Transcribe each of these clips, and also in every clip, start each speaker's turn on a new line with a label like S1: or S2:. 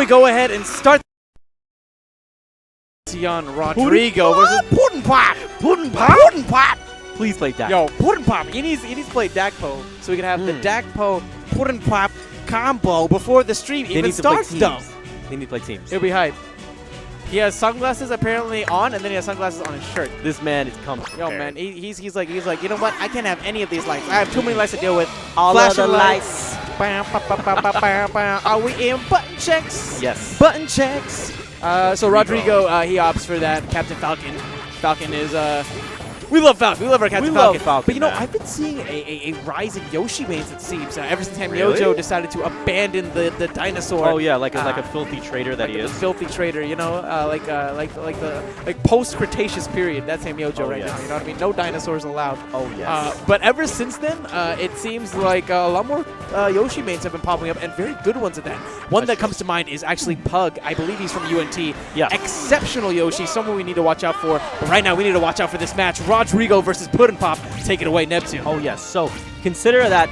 S1: we go ahead and start on rawDrigo versus PuddinPop. PuddinPop.
S2: Please play Dak.
S1: Yo, PuddinPop. He needs to play Dakpo so we can have the Dakpo PuddinPop combo before the stream even starts. Though
S2: they need to play teams.
S1: It'll be hype. He has sunglasses apparently on, and then he has sunglasses on his shirt.
S2: This man is coming.
S1: Yo, man, he's like, you know what? I can't have any of these lights. I have too many lights to deal with.
S2: All of the lights.
S1: Are we in button checks?
S2: Yes.
S1: Button checks. So rawDrigo, he opts for that. Captain Falcon. Falcon is we love Falcon. We love our Captain Falcon. But you know, I've been seeing a rise in Yoshi mains, it seems. Ever since Yojo decided to abandon the dinosaur.
S2: Oh yeah, like a filthy traitor that he is.
S1: A filthy traitor, you know, like the post-Cretaceous period. That's Yojo right now. You know what I mean? No dinosaurs allowed.
S2: Oh yes.
S1: But ever since then, it seems like a lot more Yoshi mains have been popping up, and very good ones at that. One that comes to mind is actually Pug. I believe he's from UNT.
S2: Yeah.
S1: Exceptional Yoshi, someone we need to watch out for. But right now, we need to watch out for this match. rawDrigo versus PuddinPop. Take it away, Neptune.
S2: Oh, yes. So consider that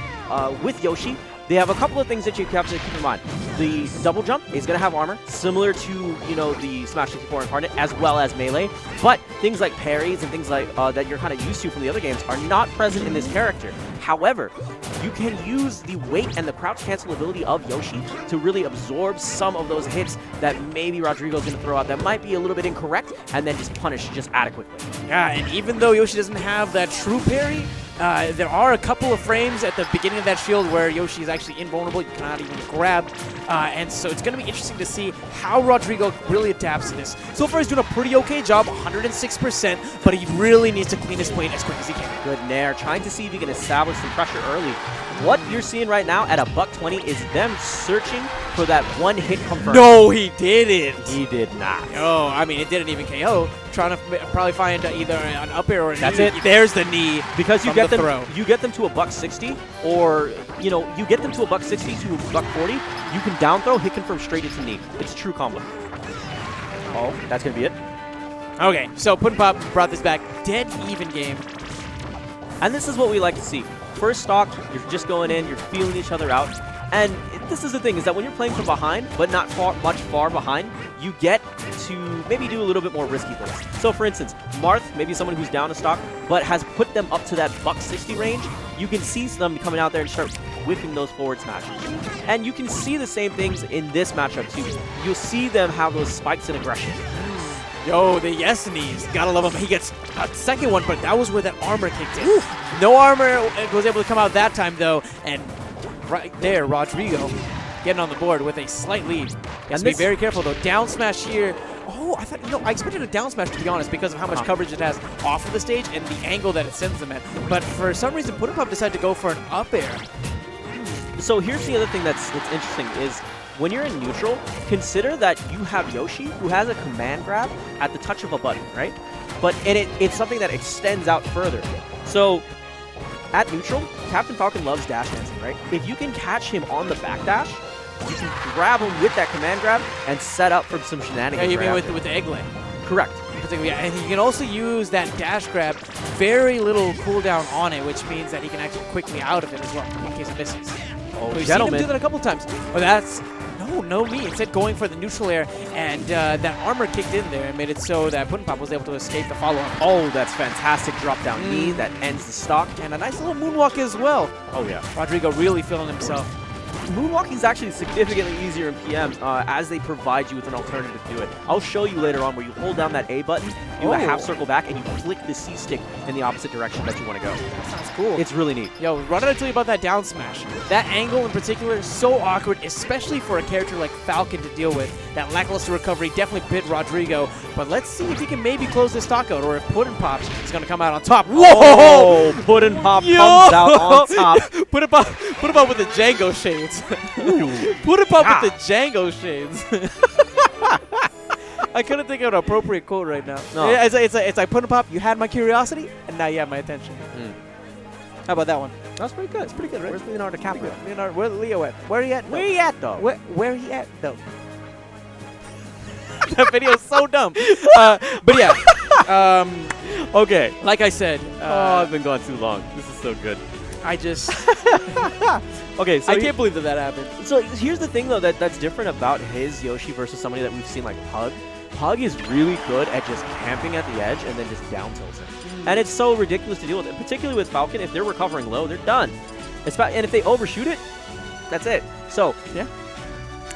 S2: with Yoshi, they have a couple of things that you have to keep in mind. The double jump is going to have armor, similar to, you know, the Smash 64 Incarnate, as well as melee. But things like parries and things like that you're kind of used to from the other games are not present in this character. However, you can use the weight and the crouch cancel ability of Yoshi to really absorb some of those hits that maybe rawDrigo is going to throw out that might be a little bit incorrect, and then just punish just adequately.
S1: Yeah, and even though Yoshi doesn't have that true parry, there are a couple of frames at the beginning of that shield where Yoshi is actually invulnerable. You cannot even grab. And so it's going to be interesting to see how rawDrigo really adapts to this. So far, he's doing a pretty okay job, 106%, but he really needs to clean his plate as quick as he can.
S2: Good nair, trying to see if he can establish some pressure early. What you're seeing right now at $120 is them searching for that one hit confirm.
S1: No, he didn't.
S2: He did not.
S1: Oh, I mean, it didn't even KO. Trying to probably find either an up air or a
S2: That's
S1: knee.
S2: it.
S1: There's the knee.
S2: Because you get them,
S1: throw.
S2: you get them to $160, or you know, you get them to $160 to $140. You can down throw, hit confirm straight into knee. It's a true combo. Oh, that's gonna be it.
S1: Okay, so PuddinPop brought this back. Dead even game.
S2: And this is what we like to see. First stock, you're just going in, you're feeling each other out. And this is the thing, is that when you're playing from behind, but not much far behind, you get to maybe do a little bit more risky things. So for instance, Marth, maybe someone who's down a stock, but has put them up to that $160 range, you can see them coming out there and start whipping those forward smashes. And you can see the same things in this matchup too. You'll see them have those spikes in aggression.
S1: Yo, the yes knees. Gotta love him. He gets a second one, but that was where that armor kicked in. No armor was able to come out that time, though. And right there, rawDrigo getting on the board with a slight lead. Has to be very careful, though. Down smash here. Oh, I thought, you know, I expected a down smash, to be honest, because of how much coverage it has off of the stage and the angle that it sends them at. But for some reason, PuddinPop decided to go for an up air.
S2: So here's the other thing that's interesting is, when you're in neutral, consider that you have Yoshi, who has a command grab at the touch of a button, right? But it's something that extends out further. So at neutral, Captain Falcon loves dash dancing, right? If you can catch him on the backdash, you can grab him with that command grab and set up for some shenanigans.
S1: Yeah, you mean with the egg lay?
S2: Correct.
S1: Yeah, and he can also use that dash grab, very little cooldown on it, which means that he can actually quickly out of it as well, in case it misses.
S2: Oh,
S1: we've seen him do that a couple times. But that's... No me. Instead, going for the neutral air, and that armor kicked in there and made it so that PuddinPop was able to escape the follow-up.
S2: Oh, that's fantastic drop-down knee that ends the stock.
S1: And a nice little moonwalk as well.
S2: Oh, yeah.
S1: rawDrigo really feeling himself.
S2: Moonwalking is actually significantly easier in PM as they provide you with an alternative to it. I'll show you later on where you hold down that A button, do a half circle back, and you flick the C stick in the opposite direction that you want to go.
S1: That sounds cool.
S2: It's really neat.
S1: Yo, what did I tell you about that down smash? That angle in particular is so awkward, especially for a character like Falcon to deal with. That lackluster recovery definitely bit rawDrigo, but let's see if he can maybe close this stock out, or if PuddinPop is going to come out on top. Whoa!
S2: Oh, PuddinPop comes out on top.
S1: PuddinPop with the Django shades. PuddinPop with the Django shades. I couldn't think of an appropriate quote right now.
S2: No.
S1: Yeah, it's like PuddinPop, you had my curiosity, and now you have my attention. How about that one?
S2: That's pretty good.
S1: It's pretty good, right?
S2: Where's Leonardo DiCaprio?
S1: Leonardo, where's Leo at? Where he at?
S2: Where he at, though?
S1: Where he at, though? That video is so dumb. But yeah.
S2: Okay.
S1: Like I said.
S2: Oh, I've been gone too long. This is so good.
S1: I just
S2: Okay, so
S1: I can't believe that happened.
S2: So here's the thing, though, that's different about his Yoshi versus somebody that we've seen like Pug. Pug is really good at just camping at the edge and then just down tilts him. And it's so ridiculous to deal with it, particularly with Falcon. If they're recovering low, they're done. And if they overshoot it, that's it. So,
S1: yeah.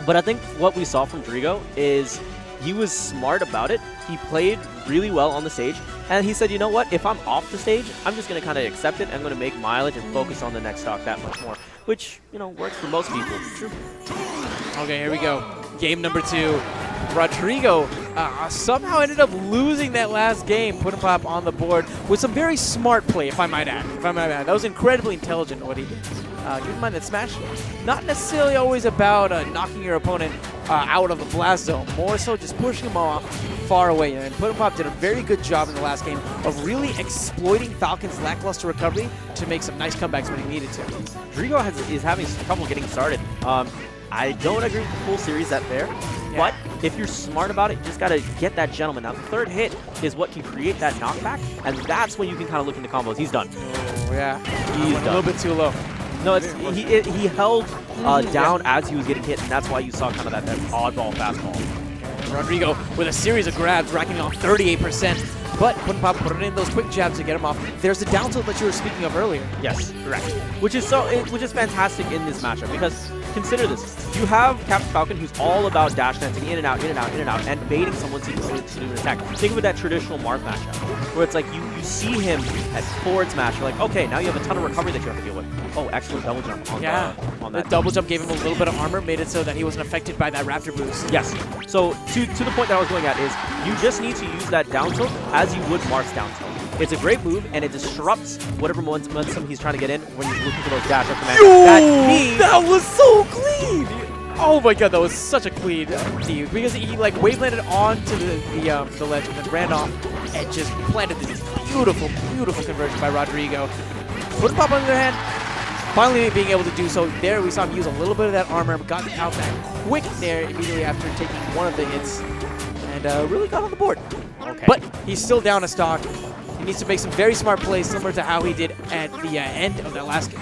S2: But I think what we saw from rawDrigo is he was smart about it. He played really well on the stage. And he said, you know what? If I'm off the stage, I'm just going to kind of accept it. I'm going to make mileage and focus on the next stock that much more. Which, you know, works for most people. True.
S1: Okay, here we go. Game number 2. rawDrigo somehow ended up losing that last game. PuddinPop on the board with some very smart play, if I might add. That was incredibly intelligent what he did. Keep in mind that Smash, not necessarily always about knocking your opponent out of the blast zone. More so just pushing him off far away. And PuddinPop did a very good job in the last game of really exploiting Falcon's lackluster recovery to make some nice comebacks when he needed to.
S2: rawDrigo is having trouble getting started. I don't agree with the full series that fair, but if you're smart about it, you just got to get that gentleman. Now, the third hit is what can create that knockback, and that's when you can kind of look into combos. He's done.
S1: Oh, yeah.
S2: He's
S1: went
S2: done.
S1: a little bit too low.
S2: No, he held down as he was getting hit, and that's why you saw kind of that oddball fastball.
S1: rawDrigo with a series of grabs, racking off 38%. But PuddinPop putting in those quick jabs to get him off. There's the down tilt that you were speaking of earlier.
S2: Yes, correct. Which is fantastic in this matchup because consider this: you have Captain Falcon, who's all about dash dancing in and out, in and out, in and out, and baiting someone to do an attack. Think of it that traditional Marth matchup, where it's like you see him at forward smash. You're like, okay, now you have a ton of recovery that you have to deal with. Oh, excellent double jump on
S1: the
S2: that.
S1: double jump gave him a little bit of armor, made it so that he wasn't affected by that Raptor boost.
S2: Yes. So to the point that I was going at is you just need to use that down tilt as you would Marth's down tilt. It's a great move, and it disrupts whatever momentum he's trying to get in when he's looking for those dash up commands.
S1: That was so clean! Oh my god, that was such a clean D, because he like wave landed onto the ledge and then ran off and just planted this beautiful, beautiful conversion by rawDrigo. PuddinPop on the other hand, finally being able to do so. There we saw him use a little bit of that armor, got out that quick there immediately after taking one of the hits, and really got on the board.
S2: Okay.
S1: But he's still down a stock. He needs to make some very smart plays, similar to how he did at the end of that last game.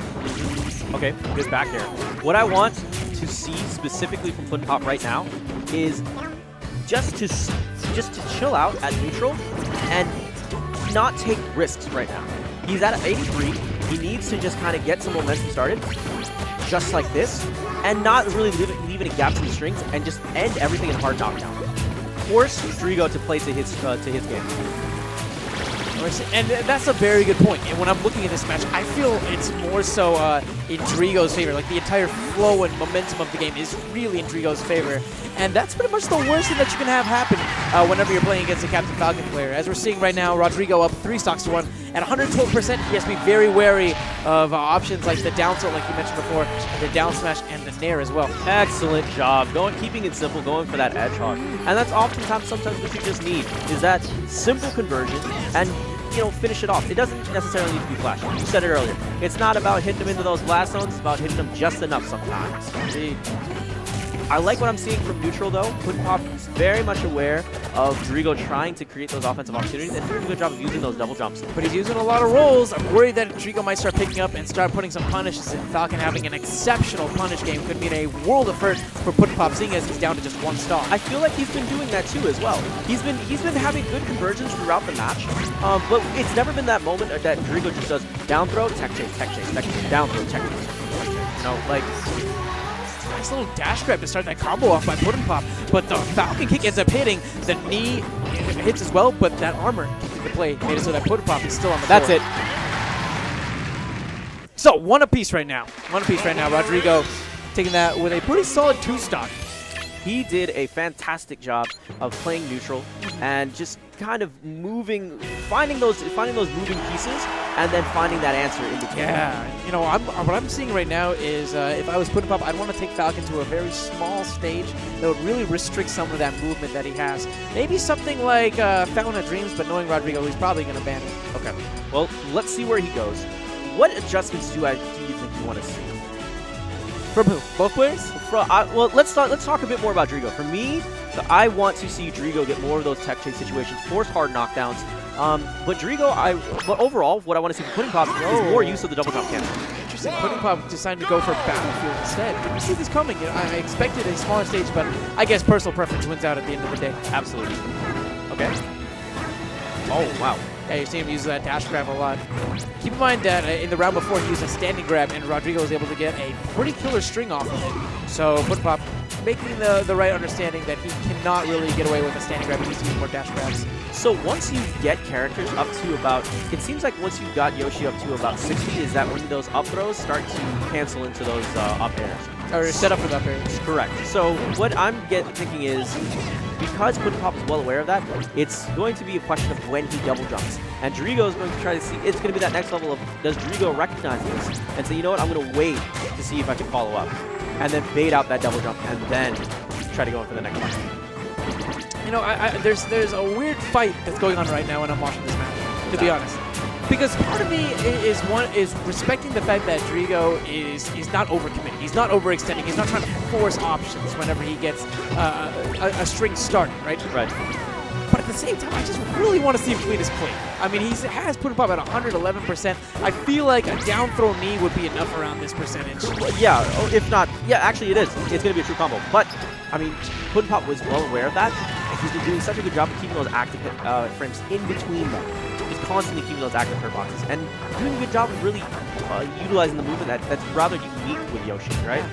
S2: Okay, good back there. What I want to see specifically from PuddinPop right now is just to chill out at neutral and not take risks right now. He's at 83. He needs to just kind of get some momentum started, just like this, and not really leave any gaps in the strings, and just end everything in hard knockdown. Force rawDrigo to play to his game.
S1: And that's a very good point. And when I'm looking at this match, I feel it's more so in rawDrigo's favor. Like the entire flow and momentum of the game is really in rawDrigo's favor. And that's pretty much the worst thing that you can have happen whenever you're playing against a Captain Falcon player. As we're seeing right now, rawDrigo up 3 stocks to 1. At 112%, he has to be very wary of options like the down tilt, like you mentioned before, the down smash, and the nair as well.
S2: Excellent job. Keeping it simple, going for that edge hard. And that's oftentimes sometimes what you just need, is that simple conversion and, you know, finish it off. It doesn't necessarily need to be flashy. You said it earlier. It's not about hitting them into those blast zones. It's about hitting them just enough sometimes.
S1: Indeed.
S2: I like what I'm seeing from neutral, though. PuddinPop is very much aware of rawDrigo trying to create those offensive opportunities and doing a good job of using those double jumps.
S1: But he's using a lot of rolls. I'm worried that rawDrigo might start picking up and start putting some punishes in. Falcon having an exceptional punish game could mean a world of hurt for PuddinPop, seeing as he's down to just 1 stock.
S2: I feel like he's been doing that too as well. He's been having good conversions throughout the match, but it's never been that moment that rawDrigo just does down throw, tech chase, tech chase, tech chase, down throw, tech chase. You know, like.
S1: Nice little dash grab to start that combo off by PuddinPop, but the Falcon kick ends up hitting. The knee hits as well, but that armor the play made it so that PuddinPop is still on the board.
S2: That's it.
S1: So, one apiece right now. rawDrigo taking that with a pretty solid 2 stock.
S2: He did a fantastic job of playing neutral and just kind of finding those moving pieces, and then finding that answer in between.
S1: Yeah, you know, what I'm seeing right now is if I was PuddinPop, I'd want to take Falcon to a very small stage that would really restrict some of that movement that he has. Maybe something like Fountain of Dreams, but knowing rawDrigo, he's probably going to ban it.
S2: Okay. Well, let's see where he goes. What adjustments do you think you want to see?
S1: From who? Both players?
S2: Well, let's talk a bit more about rawDrigo. For me, I want to see rawDrigo get more of those tech chase situations, force hard knockdowns, But Drigo, but overall, what I want to see from PuddinPop is more use of the double jump cannon.
S1: Interesting. PuddinPop decided to go for Battlefield instead. Didn't see this coming. You know, I expected a smaller stage, but I guess personal preference wins out at the end of the day.
S2: Absolutely. Okay. Oh, wow.
S1: Yeah, you're seeing him use that dash grab a lot. Keep in mind that in the round before, he used a standing grab, and rawDrigo was able to get a pretty killer string off of it. So PuddinPop making the right understanding that he cannot really get away with a standing grab. He needs to use more dash grabs.
S2: So once you get characters up to about, it seems like once you've got Yoshi up to about 60, is that when those up throws start to cancel into those up airs?
S1: Or set up for the up airs.
S2: Correct. So what I'm thinking is, because PuddinPop is well aware of that, it's going to be a question of when he double jumps. And Drigo is going to try to see, it's going to be that next level of, does Drigo recognize this? And say, you know what, I'm going to wait to see if I can follow up. And then bait out that double jump, and then try to go in for the next one.
S1: You know, there's a weird fight that's going on right now when I'm watching this match, to be honest. Because part of me is respecting the fact that Drigo is not overcommitting. He's not overextending. He's not trying to force options whenever he gets a string started, right?
S2: Right.
S1: But at the same time, I just really want to see him clean his plate. I mean, he has PuddinPop at 111%. I feel like a down throw knee would be enough around this percentage.
S2: Yeah, if not, yeah, actually it is. It's going to be a true combo. But, I mean, PuddinPop was well aware of that. And he's been doing such a good job of keeping those active frames in between them. Just constantly keeping those active hurt boxes. And doing a good job of really utilizing the movement that's rather unique with Yoshi, right?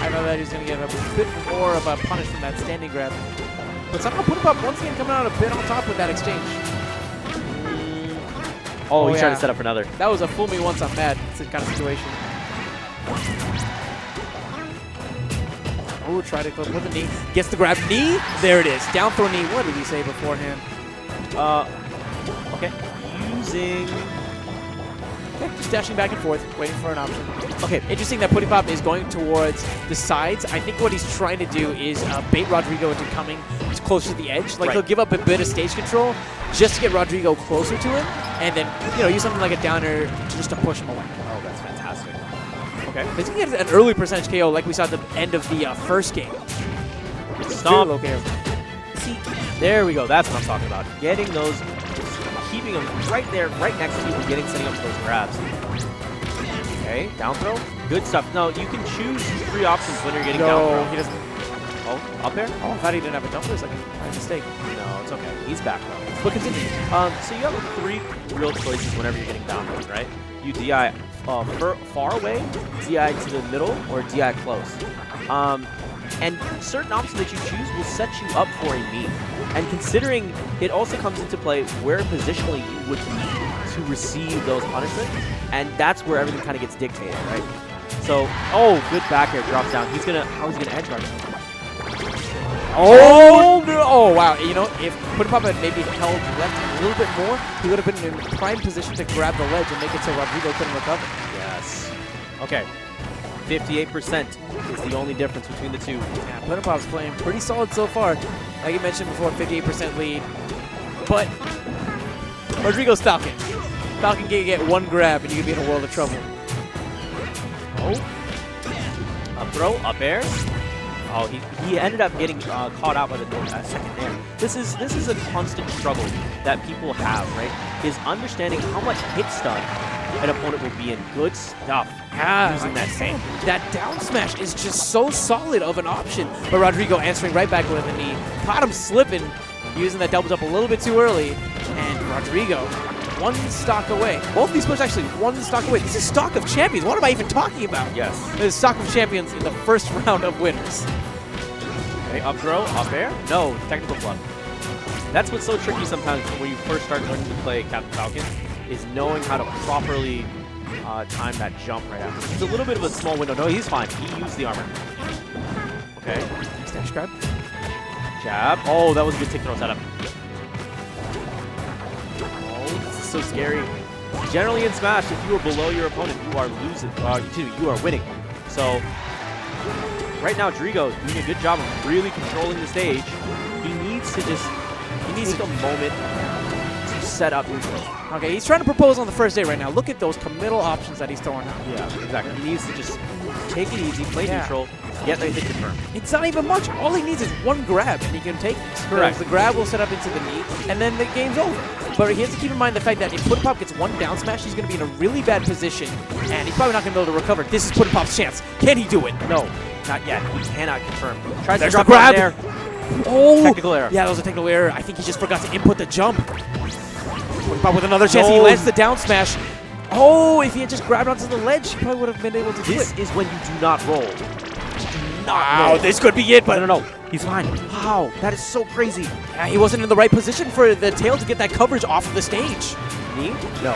S1: I know that he's going to get a bit more of a punish from that standing grab. But somehow PuddinPop once again coming out a bit on top with that exchange.
S2: Oh, he's trying to set up for another.
S1: That was a fool me once I'm mad kind of situation. Oh, try to clip with a knee. Gets the grab. Knee. There it is. Down throw knee. What did he say beforehand?
S2: Okay. Using...
S1: Okay, just dashing back and forth, waiting for an option. Okay, interesting that PuddinPop is going towards the sides. I think what he's trying to do is bait rawDrigo into coming closer to the edge. Like, he'll give up a bit of stage control just to get rawDrigo closer to him, and then, you know, use something like a downer just to push him away.
S2: Oh, that's fantastic. Okay.
S1: He's going to get an early percentage KO like we saw at the end of the first game.
S2: Stop.
S1: Okay.
S2: See, there we go. That's what I'm talking about. Getting those, keeping them right there, right next to you, and setting up those grabs. Okay, down throw. Good stuff. No, you can choose 3 options when you're getting down throw.
S1: He doesn't.
S2: Oh, up there?
S1: Oh, I thought he didn't have a jump. It was like a mistake.
S2: No, it's okay. He's back though. But continue. So you have 3 real choices whenever you're getting down throws, right? You DI far away, DI to the middle, or DI close. And certain options that you choose will set you up for a meet. And considering it also comes into play where positionally you would be to receive those punishments, and that's where everything kind of gets dictated, right? So, oh, good back air drops down. He's gonna, how is he gonna edge guard him?
S1: Oh, no. Oh, wow. You know, if PuddinPop had maybe held left a little bit more, he would have been in prime position to grab the ledge and make it so rawDrigo couldn't recover.
S2: Yes. Okay. 58% is the only difference between the two.
S1: Yeah, PuddinPop's playing pretty solid so far. Like you mentioned before, 58% lead. But rawDrigo's Falcon. Falcon can get 1 grab and you can be in a world of trouble.
S2: Oh. Up throw, up air. Oh, he ended up getting caught out by the second air. This is a constant struggle that people have, right? Is understanding how much hit stun an opponent will be in. Good stuff.
S1: Yeah,
S2: using that same.
S1: That down smash is just so solid of an option. But rawDrigo answering right back with a knee. Caught him slipping, using that double jump a little bit too early. And rawDrigo, 1 stock away. Both these players actually 1 stock away. This is stock of champions. What am I even talking about?
S2: Yes.
S1: This is stock of champions in the first round of winners.
S2: Okay, up throw, up air. No, technical flub. That's what's so tricky sometimes when you first start learning to play Captain Falcon, is knowing how to properly time that jump right after. It's a little bit of a small window. No, he's fine. He used the armor. Okay.
S1: Dash grab.
S2: Jab. Oh, that was a good tick throw setup. Oh, this is so scary. Generally in Smash, if you are below your opponent, you are losing. You are winning. So right now, Drigo is doing a good job of really controlling the stage. He needs to just take a moment to set up neutral.
S1: Okay, he's trying to propose on the first day right now. Look at those committal options that he's throwing out.
S2: Yeah, exactly. He needs to just take it easy, play neutral, get the hit confirmed.
S1: It's not even much. All he needs is one grab, and he can take it.
S2: Correct.
S1: The grab will set up into the knee, and then the game's over. But he has to keep in mind the fact that if PuddinPop gets one down smash, he's going to be in a really bad position, and he's probably not going to be able to recover. This is PuddinPop's chance. Can he do it?
S2: No, not yet. He cannot confirm. Tries
S1: There's
S2: to drop
S1: the grab.
S2: there.
S1: Oh!
S2: Technical error.
S1: Yeah, that was a technical error. I think he just forgot to input the jump. PuddinPop with another chance. He
S2: No.
S1: lands the down smash. Oh, if he had just grabbed onto the ledge, he probably would have been able to do it.
S2: This is when you do not roll.
S1: Wow, this could be it, but
S2: No. He's fine. Wow, that is so crazy.
S1: yeah, he wasn't in the right position for the tail to get that coverage off of the stage.
S2: Knee? No.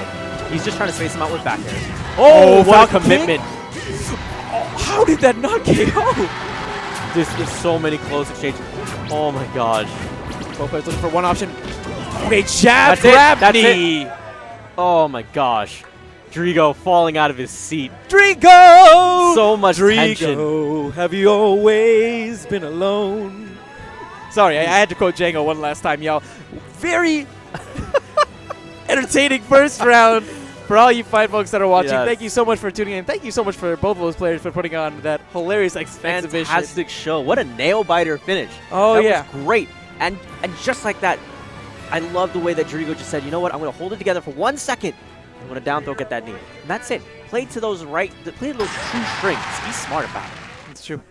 S2: He's just trying to space him out with back airs.
S1: Oh,
S2: what a
S1: Falcon
S2: commitment.
S1: Oh, how did that not KO?
S2: This is so many close exchanges. Oh my gosh.
S1: Both players looking for one option. Okay, jab,
S2: That's it.
S1: grab,
S2: That's
S1: knee.
S2: Oh my gosh. Drigo falling out of his seat.
S1: Drigo!
S2: So much tension.
S1: Drigo, have you always been alone? Sorry, I had to quote Django one last time, y'all. Very entertaining first round for all you fine folks that are watching.
S2: Yes.
S1: Thank you so much for tuning in. Thank you so much for both of those players for putting on that hilarious exhibition.
S2: Fantastic show. What a nail-biter finish.
S1: Oh,
S2: that
S1: yeah.
S2: was great. And just like that, I love the way that Drigo just said, you know what, I'm going to hold it together for 1 second. I'm going to down throw, get that knee. And that's it. Play to those true strings. Be smart about it.
S1: It's true.